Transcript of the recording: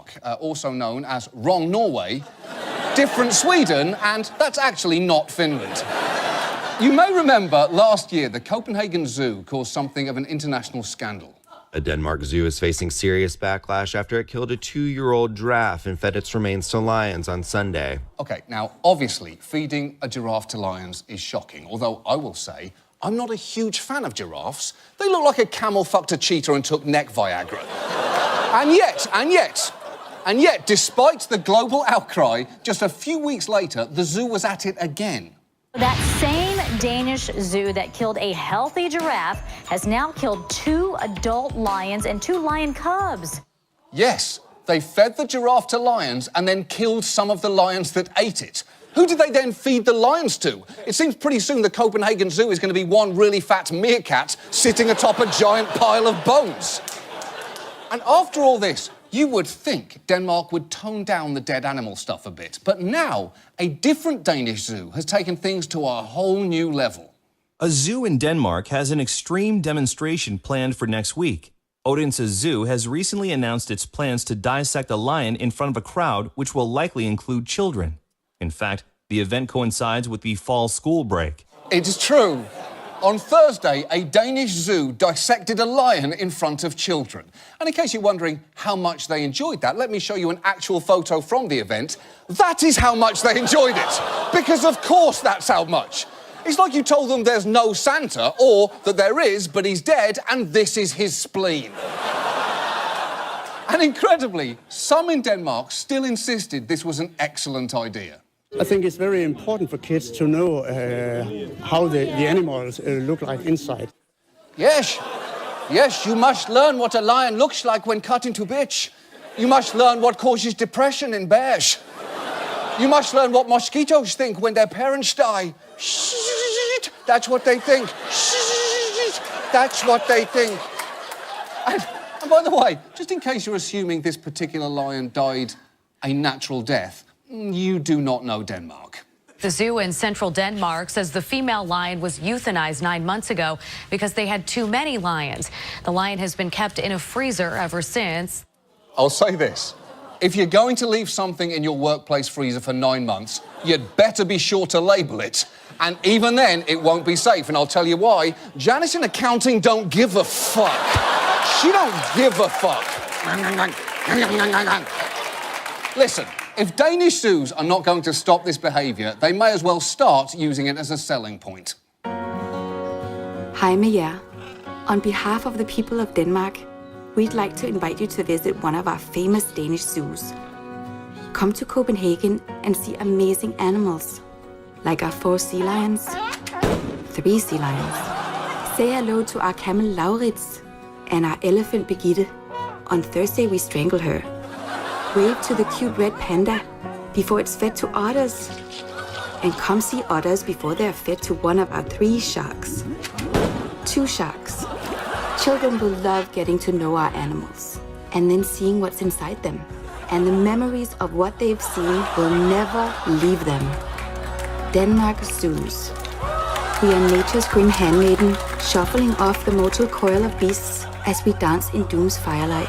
Denmark, also known as Wrong Norway, Different Sweden, and that's actually not Finland. You may remember last year the Copenhagen Zoo caused something of an international scandal. A Denmark zoo is facing serious backlash after it killed a 2-year-old giraffe and fed its remains to lions on Sunday. OK, now, obviously, feeding a giraffe to lions is shocking, although I will say I'm not a huge fan of giraffes. They look like a camel fucked a cheetah and took neck Viagra. And yet, despite the global outcry, just a few weeks later, the zoo was at it again. That same Danish zoo that killed a healthy giraffe has now killed 2 adult lions and 2 lion cubs. Yes, they fed the giraffe to lions and then killed some of the lions that ate it. Who did they then feed the lions to? It seems pretty soon the Copenhagen Zoo is going to be one really fat meerkat sitting atop a giant pile of bones. And after all this, you would think Denmark would tone down the dead animal stuff a bit. But now, a different Danish zoo has taken things to a whole new level. A zoo in Denmark has an extreme demonstration planned for next week. Odense Zoo has recently announced its plans to dissect a lion in front of a crowd, which will likely include children. In fact, the event coincides with the fall school break. It's true. On Thursday, a Danish zoo dissected a lion in front of children. And in case you're wondering how much they enjoyed that, let me show you an actual photo from the event. That is how much they enjoyed it. Because of course that's how much. It's like you told them there's no Santa, or that there is, but he's dead, and this is his spleen. And incredibly, some in Denmark still insisted this was an excellent idea. I think it's very important for kids to know how the animals look like inside. Yes, you must learn what a lion looks like when cut into bits. You must learn what causes depression in bears. You must learn what mosquitoes think when their parents die. That's what they think. That's what they think. And by the way, just in case you're assuming this particular lion died a natural death, you do not know Denmark. The zoo in central Denmark says the female lion was euthanized 9 months ago because they had too many lions. The lion has been kept in a freezer ever since. I'll say this. If you're going to leave something in your workplace freezer for 9 months, you'd better be sure to label it. And even then, it won't be safe. And I'll tell you why. Janice in accounting don't give a fuck. She don't give a fuck. Listen, if Danish zoos are not going to stop this behaviour, they may as well start using it as a selling point. Hej med jer. On behalf of the people of Denmark, we'd like to invite you to visit one of our famous Danish zoos. Come to Copenhagen and see amazing animals, like our 4 sea lions, 3 sea lions. Say hello to our camel Laurits and our elephant Birgitte. On Thursday we strangled her. Wave to the cute red panda before it's fed to otters. And come see otters before they're fed to one of our 3 sharks. 2 sharks. Children will love getting to know our animals and then seeing what's inside them. And the memories of what they've seen will never leave them. Denmark Zoos. We are nature's grim handmaiden, shuffling off the mortal coil of beasts as we dance in doom's firelight.